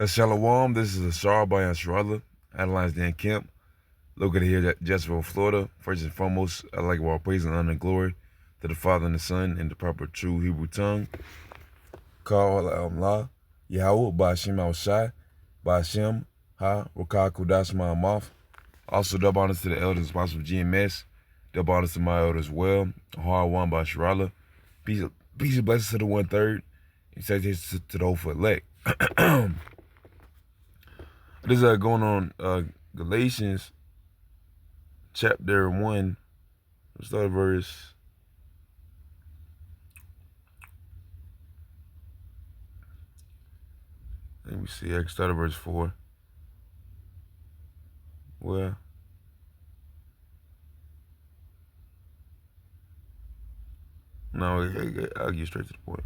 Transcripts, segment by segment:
Shalom, this is a Shar by Ansarallah, Adelines Dan Kemp, located here at Jezreel, Florida. First and foremost, I'd like to all praise and honor and glory to the Father and the Son in the proper true Hebrew tongue. Call La, Yahweh, Ba'ashem Al-Shai, Ba'ashem Ha, Rakah Kudash Ma'amath. Also, double honors to the elders, Apostle GMS. Double honors to my elders as well. Hard one by Ansarallah. Peace and blessings to the 1/3. And salutations to the hopeful elect. This is going on Galatians chapter 1. Let's start verse. Let me see. I can start at verse 4. Well, no, I'll get straight to the point.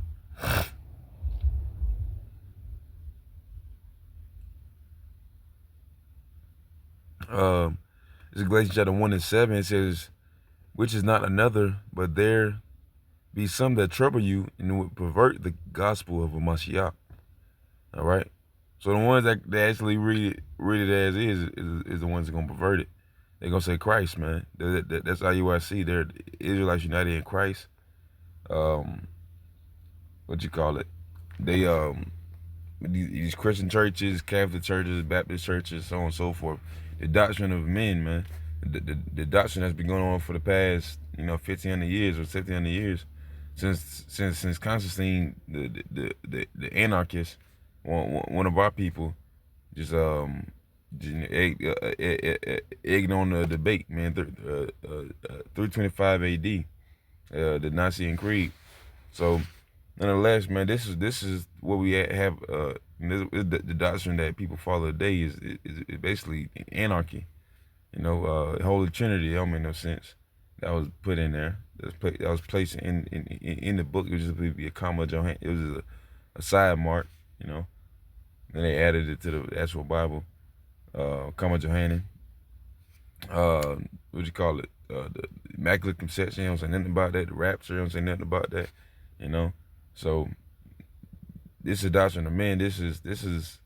This is Galatians chapter 1 and 7. It says, which is not another, but there be some that trouble you and would pervert the gospel of a Mashiach. All right. So the ones that actually read it as is the ones that gonna pervert it. They're gonna say Christ, man. That's IUIC. They're Israelites United in Christ. What you call it? They these Christian churches, Catholic churches, Baptist churches, so on and so forth. The doctrine of men, man. The doctrine that's been going on for the past 1,500 years or 1,700 years, since Constantine, the anarchist, one of our people, just egging on the debate, man. 325 AD, the Nicene Creed. So, nonetheless, man, this is what we have. The doctrine that people follow today is basically anarchy. Holy Trinity. That don't make no sense. That was put in there. That was placed in the book. It was just be a comma. It was a side mark. Then they added it to the actual Bible. Comma Johannan. What you call it? The Immaculate Conception. You don't say nothing about that. The Rapture. You don't say nothing about that. So this is doctrine of men. This is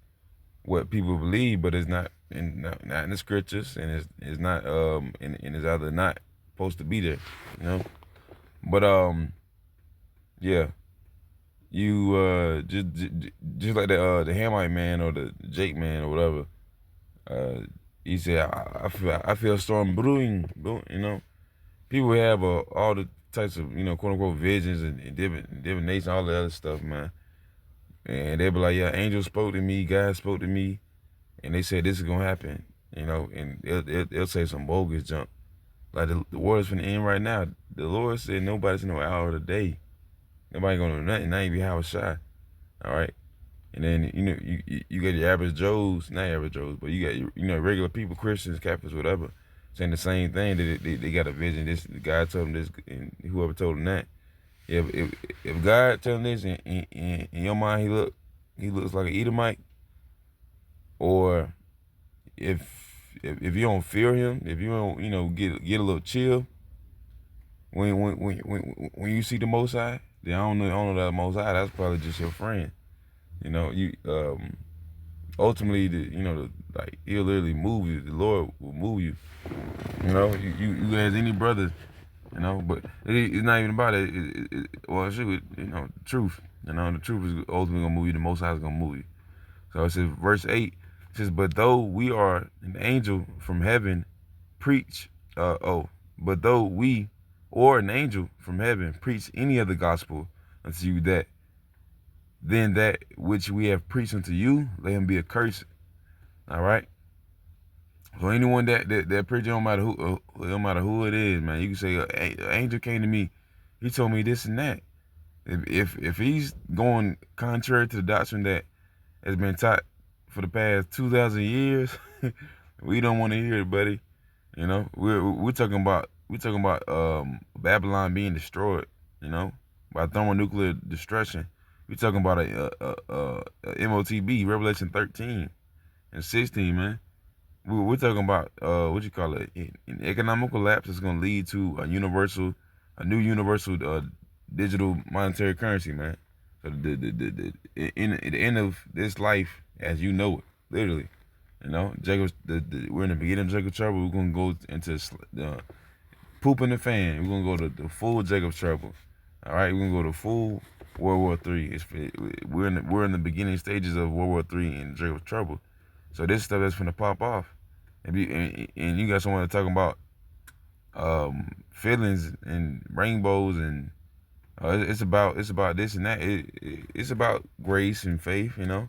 what people believe, but it's not in the scriptures, and it's not and it's either not supposed to be there. But yeah, you just like the Hamite man or the Jake man or whatever. He said, I feel a storm brewing. People have all the types of quote unquote visions and divination, all the other stuff, man. And they be like, yeah, angels spoke to me, God spoke to me, and they said this is gonna happen, and they'll say some bogus junk. Like the world is finna end right now. The Lord said nobody's in no hour of the day. Nobody gonna know nothing. Not even how shy. All right. And then you get your average Joes, not average Joes, but you got regular people, Christians, Catholics, whatever, saying the same thing. They got a vision. This God told them this, and whoever told them that. If God telling this in your mind, he looks like an Edomite, or if you don't fear him, if you don't get a little chill when you see the Most High, then I don't know that Most High. That's probably just your friend. You ultimately like he'll literally move you. The Lord will move you. You as any brother. But it's not even about it. Well, shoot, truth. The truth is ultimately gonna move you. The Most High is gonna move you. So it says, verse 8 says, but though we are an angel from heaven, preach. But though we or an angel from heaven preach any other gospel unto you, then that which we have preached unto you, let him be accursed. All right. So anyone that preacher, don't matter who it is, man. You can say an angel came to me, he told me this and that. If he's going contrary to the doctrine that has been taught for the past 2,000 years, we don't want to hear it, buddy. We're talking about Babylon being destroyed, by thermonuclear destruction. We're talking about a MOTB, Revelation 13 and 16, man. We're talking about what you call it, an economic collapse is going to lead to a new universal digital monetary currency, man. So the end of this life as you know it, literally. You know, Jacob. We're in the beginning of Jacob's trouble. We're gonna go into poop in the fan. We're gonna go to the full Jacob's trouble. All right, we're gonna go to full World War III. We're in the beginning stages of World War III and Jacob's trouble. So this stuff that's gonna pop off, and you got someone talking about feelings and rainbows and it's about this and that. It's about grace and faith, you know.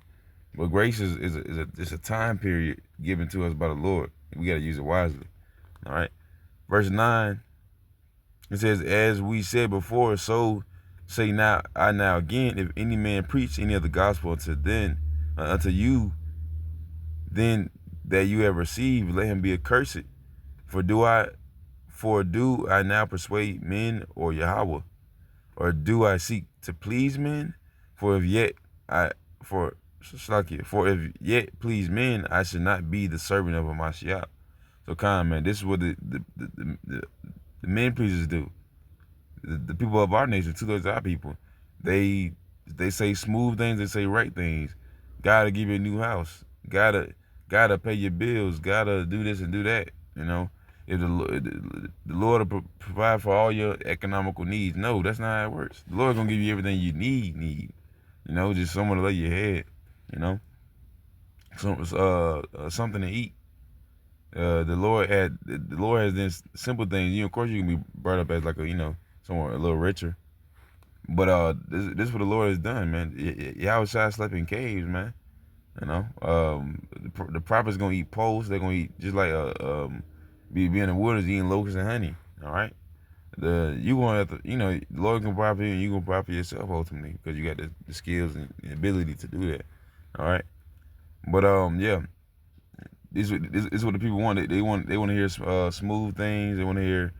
But grace is a time period given to us by the Lord. We got to use it wisely. All right. Verse 9, it says, "As we said before, so say now I now again, if any man preach any of the gospel unto you, then that you have received, let him be accursed. For do I now persuade men or Yahweh? Or do I seek to please men? For if yet I for for if yet please men, I should not be the servant of a Mashiach." So kind of, man, this is what the men pleasers do. The people of our nation, 2/3 of our people, they say smooth things, they say right things. Gotta give you a new house. Gotta pay your bills. Gotta do this and do that. You know, if the Lord will provide for all your economical needs. No, that's not how it works. The Lord's gonna give you everything you need. You know, just someone to lay your head. You know, something to eat. The Lord has this simple things. You know, of course, you can be brought up as like someone a little richer. But this is what the Lord has done, man. Y'all slept in caves, man. You know, the prophets gonna eat poles. They're gonna eat just like be in the wilderness eating locusts and honey. All right. You gonna have to, the Lord can provide for you, and you gonna provide for yourself ultimately because you got the skills and the ability to do that. All right. But yeah, this is what the people want. They want to hear smooth things. They want to hear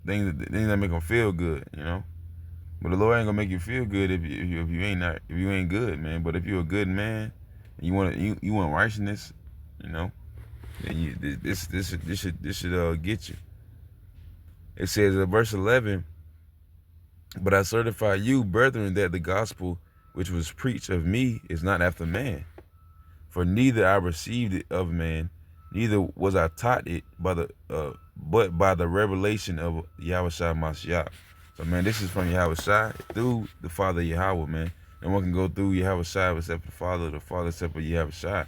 things that make them feel good. You know. But the Lord ain't gonna make you feel good if you ain't good, man. But if you're a good man, and you want righteousness, then this should get you. It says in verse 11, "But I certify you, brethren, that the gospel which was preached of me is not after man. For neither I received it of man, neither was I taught it but by the revelation of Yahweh Shai Mashiach." So, man, this is from Yahweh Shai through the Father Yahweh, man. No one can go through Yahweh Shai except the Father except for Yahweh Shai.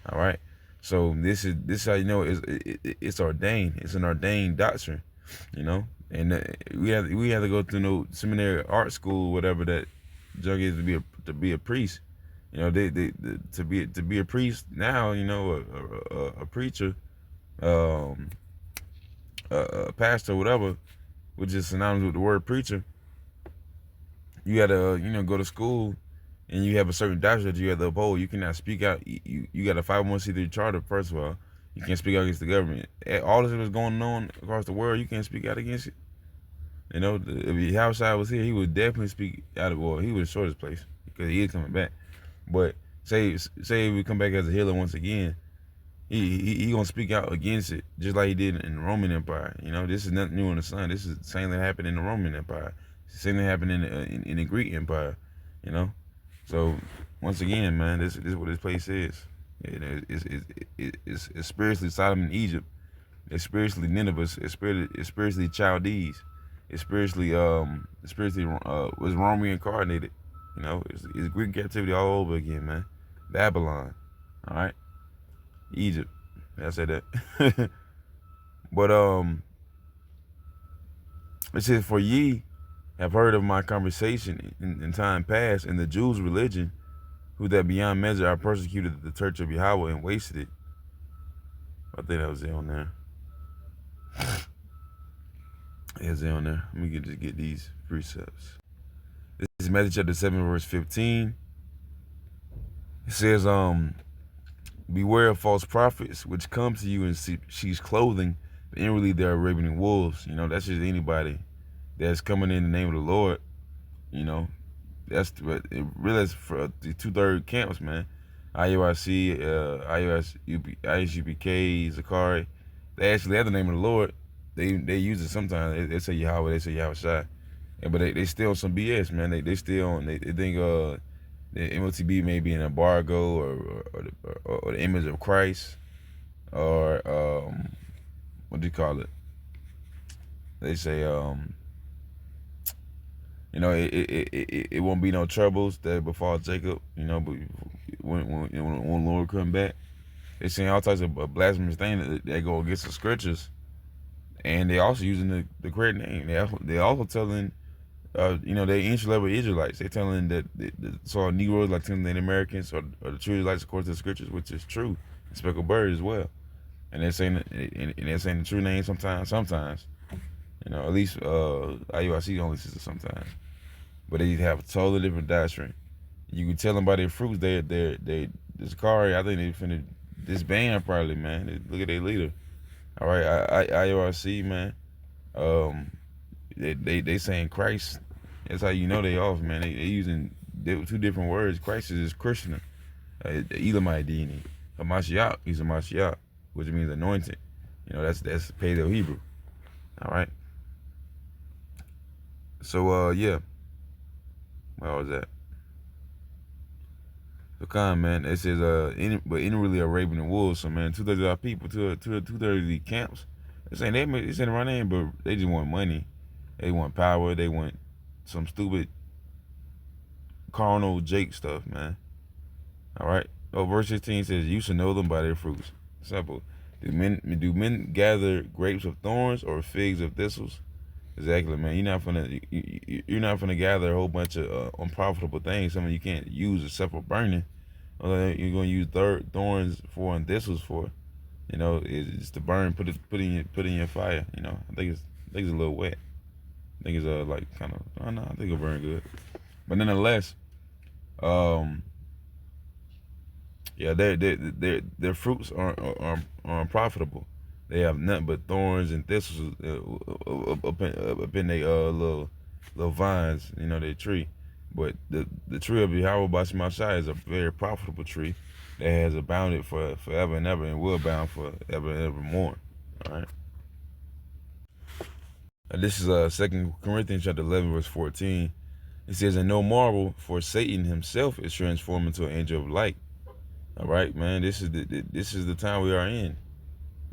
All right. So this is how you know it's ordained. It's an ordained doctrine, you know. And we have to go through no seminary, art school, whatever that junk is to be a priest. You know, to be a priest now. You know, a preacher, a pastor, whatever, which is synonymous with the word preacher. You gotta go to school, and you have a certain doctrine that you have to uphold. You cannot speak out. You got a 501c3 charter. First of all, you can't speak out against the government. All this that's going on across the world, you can't speak out against it. You know, if Houseide was here, he would definitely speak out of war. He would short his place because he is coming back. But say we come back as a healer once again, he gonna speak out against it just like he did in the Roman Empire. You know, this is nothing new in the sun. This is the same thing happened in the Roman Empire. It's the same thing happened in the Greek Empire. You know, so once again, man, this is what this place is. It's spiritually Sodom and Egypt. It's spiritually Nineveh. It's spiritually Chaldees. It's spiritually was Rome reincarnated. You know, it's Greek captivity all over again, man. Babylon, all right, Egypt. I said that. But it says, "For ye have heard of my conversation in time past in the Jews' religion, who that beyond measure I persecuted the church of Yahweh and wasted it." I think that was it on there. Is on there. Let me just get these precepts. This is Matthew chapter 7, verse 15. It says, "Beware of false prophets, which come to you in sheep's clothing, but inwardly they are ravening wolves." You know, that's just anybody that's coming in the name of the Lord. You know, that's for the 2/3 camps, man. IUIC, ISUPK, Zakari. They actually have the name of the Lord. They use it sometimes. They say Yahweh, they say Yahweh Shai. But they still on some BS, man. They still on. They think The MOTB may be an embargo or the image of Christ or what do you call it? They say it won't be no troubles that befall Jacob. But when Lord come back, they saying all types of blasphemous things that go against the scriptures, and they also using the correct name. They also telling they ancient level Israelites. They telling that so Negroes like telling the Americans or the true Israelites according to the scriptures, which is true. And speckled bird as well, and they're saying the true name sometimes. At least IUIC only says it sometimes, but they have a totally different doctrine. You can tell them by their fruits. This car. I think they finna disband probably, man. Look at their leader. All right, IUIC, man. Um, they saying Christ. That's how you know they off, man. They using two different words. Christ is Christian, the Elamite deity. Hamashiach, he's a Mashiach, which means anointed. That's Paleo Hebrew. All right. So yeah, where was that? So man, it says any really a raven and wolves. So man, 2/3 of our people, two-thirds of the camps. They saying they saying run in, but they just want money. They want power. They want some stupid carnal Jake stuff, man. All right. Oh, verse 16 says, "You should know them by their fruits." Simple. Do men gather grapes of thorns or figs of thistles? Exactly, man. You're not gonna gather a whole bunch of unprofitable things. Something you can't use except for burning. You're gonna use thorns for and thistles for. It's to burn. Put in your fire. I think it's a little wet. I think it's like kind of. I don't know. I think it'll burn good. But nonetheless, um, yeah, their fruits are unprofitable. They have nothing but thorns and thistles up in their little vines, their tree. But the tree of Yahweh Bashim Shai is a very profitable tree that has abounded for forever and ever and will abound forever and ever more. All right. This is 2 Corinthians chapter 11 verse 14. It says, "And no marvel, for Satan himself is transformed into an angel of light." All right, man. This is the time we are in.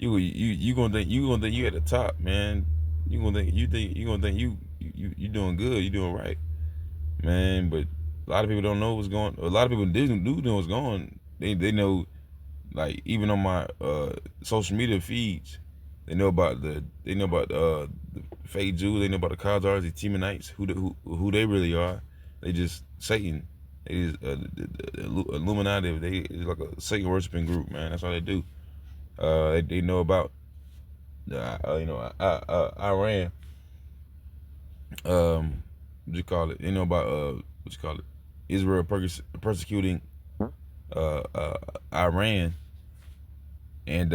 You gonna think you at the top, man. You gonna think you doing good, you doing right, man. But a lot of people don't know what's going. A lot of people do know what's going. They know, like even on my social media feeds, they know about the fake Jews. They know about the Khazars, the Temanites, who they really are. They just Satan. They just the Illuminati. It's like a Satan worshiping group, man. That's all they do. They know about Iran. What you call it? They know about what you call it? Israel persecuting Iran, and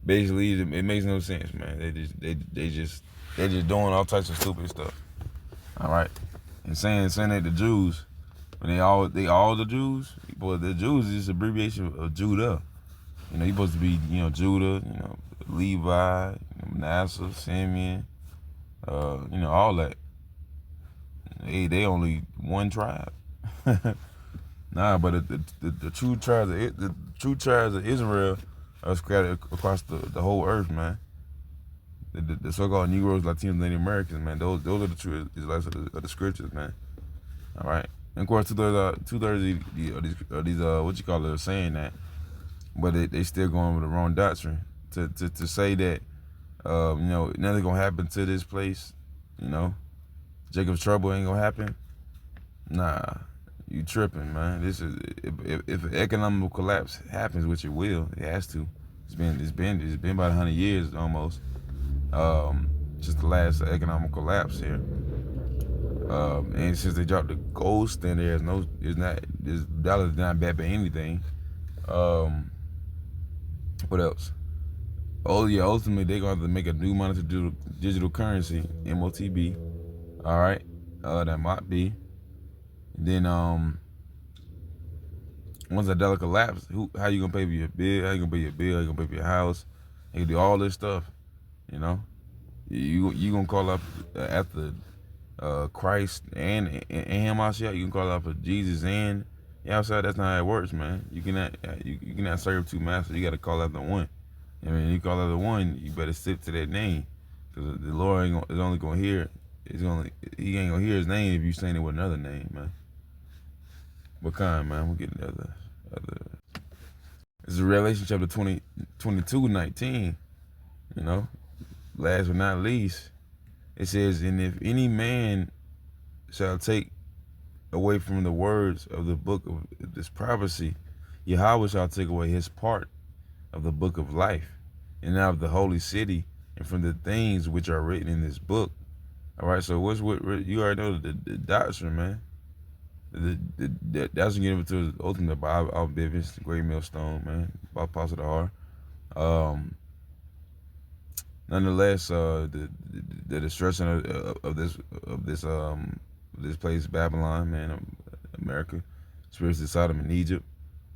basically it makes no sense, man. They just doing all types of stupid stuff. All right, and saying that the Jews, when they all the Jews, boy, the Jews is just abbreviation of Judah. You're supposed to be, Judah, Levi, Manasseh, Simeon, all that. They only one tribe. Nah, but the true tribes of Israel are scattered across the whole earth, man. The so-called Negroes, Latinos, Native Americans, man. Those are the true Israelites of the scriptures, man. All right, and of course, two-thirds of these what you call it are saying that, but they still going with the wrong doctrine to say that nothing gonna happen to this place. Jacob's trouble ain't gonna happen. Nah, you tripping, man. This is if an economic collapse happens, which it will, it has to. It's been about 100 years almost. Just the last economic collapse here. And since they dropped the gold standard, this dollar's not bad for anything. What else? Oh yeah, ultimately they're gonna have to make a new monetary digital currency, MOTB. All right, that might be. Then once that dollar collapses, how you gonna pay for your bill? How you gonna pay your bill? How you gonna pay for your house? You can do all this stuff. You gonna call up after Christ and him outside. You can call out for Jesus and outside. That's not how it works, man. You cannot serve two masters. You got to call out the one. I mean, you call out the one, you better stick to that name, because the Lord is only gonna hear. He ain't gonna hear his name if you saying it with another name, man. What kind, man? We'll get another. This is Revelation chapter 22:19. You know, last but not least, it says, "And if any man shall take away from the words of the book of this prophecy, Yahweh shall take away his part of the book of life, and out of the holy city, and from the things which are written in this book." All right, so what you already know the doctrine, man. That's given to the ultimate by our Bivens, the great millstone, man, by Apostle the R. Nonetheless, the destruction of this place, Babylon, man, America, spirits of Sodom and Egypt.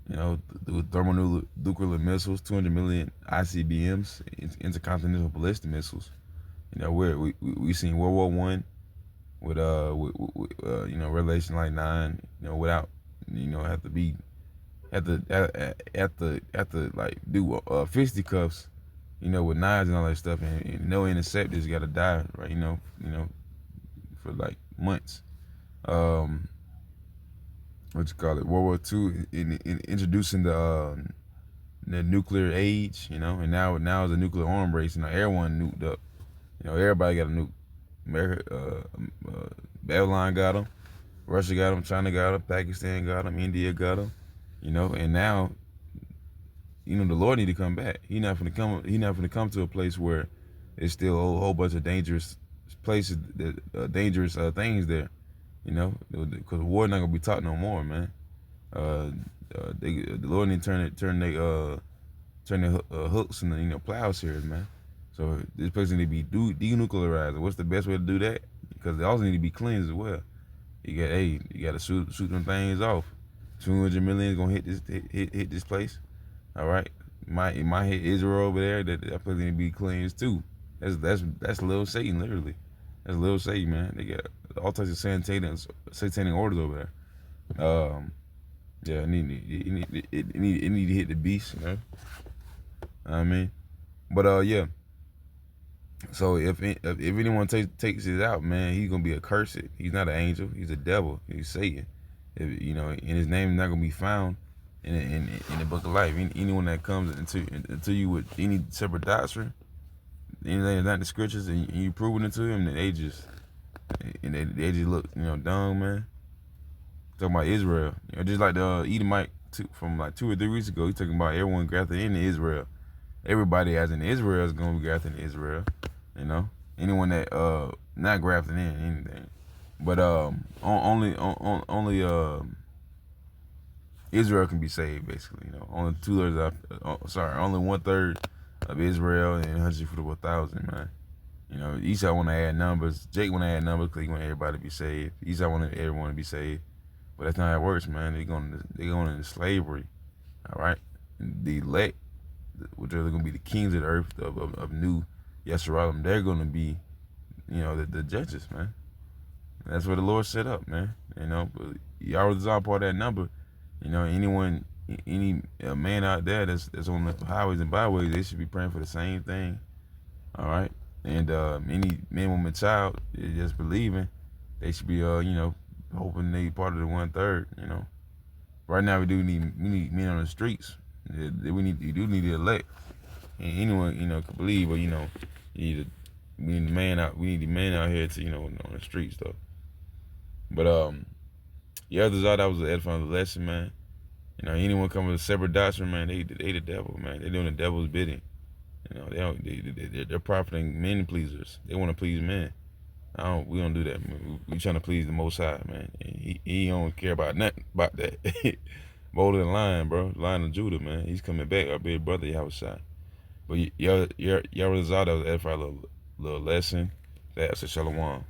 You know, the thermonuclear missiles, 200 million ICBMs, intercontinental ballistic missiles. You know, we seen World War I with you know, Revelation like 9. You know, without, you know, have to like do fisticuffs, you know, with knives and all that stuff, and no interceptors got to die, right? You know, for like months. What you call it? World War II in introducing the nuclear age, you know, and now it's a nuclear arm race. You know, everyone nuked up. You know, everybody got a nuke. America, Babylon got them, Russia got them, China got them, Pakistan got them, India got them. You know, and now, you know, the Lord need to come back. He not gonna come. He not gonna come to a place where it's still a whole bunch of dangerous places, dangerous things there. You know, because the war not gonna be taught no more, man. The Lord need to turn their hooks and the, you know, plowshares, man. So this place need to be denuclearized. What's the best way to do that? Because they also need to be cleansed as well. You got to shoot them things off. 200 million is gonna hit this place. All right, it might hit Israel over there. That place need to be cleansed too. That's little Satan, literally. That's little Satan, man. They got all types of satanic orders over there. Yeah, it need to hit the beast, you know. I mean, but yeah. So if anyone takes it out, man, he's gonna be accursed. He's not an angel. He's a devil. He's Satan. You know, and his name is not gonna be found in the book of life. Anyone that comes into you with any separate doctrine, anything that's not the scriptures, and you proving it to them, then they just look, you know, dumb, man. Talking about Israel, you know, just like the Edomite from like 2 or 3 weeks ago. He talking about everyone grafted into Israel. Everybody as in Israel is gonna be grafted in Israel. You know, anyone that not grafted in anything, but only Israel can be saved, basically. You know, only 2/3 only 1/3 of Israel and 144,000, man. You know, Esau want to add numbers. Jake want to add numbers because he want everybody to be saved. Esau want everyone to be saved, but that's not how it works, man. They're going into slavery. All right, the elect, which are going to be the kings of the earth of new Yesharim, they're going to be, you know, the judges, man. That's what the Lord set up, man. You know, but y'all was all part of that number. You know, any man out there that's on the highways and byways, they should be praying for the same thing. All right, and any man, woman, child just believing, they should be, you know, hoping they part of the 1/3. You know, right now we need men on the streets. We do need to elect. And anyone, you know, could believe, but you know, we need the man out here to, you know, on the streets though. But yeah, that was the edifying lesson, man. You know, anyone coming with a separate doctrine, man, they the devil, man. They're doing the devil's bidding. You know, they're profiting men pleasers. They want to please men. We don't do that, man. We trying to please the Most High, man. And he don't care about nothing about that. Bolder than Lion, bro. Lion of Judah, man. He's coming back. Our big brother, Yahushua. But y'all was out. That was edifying little lesson. That's a shalom.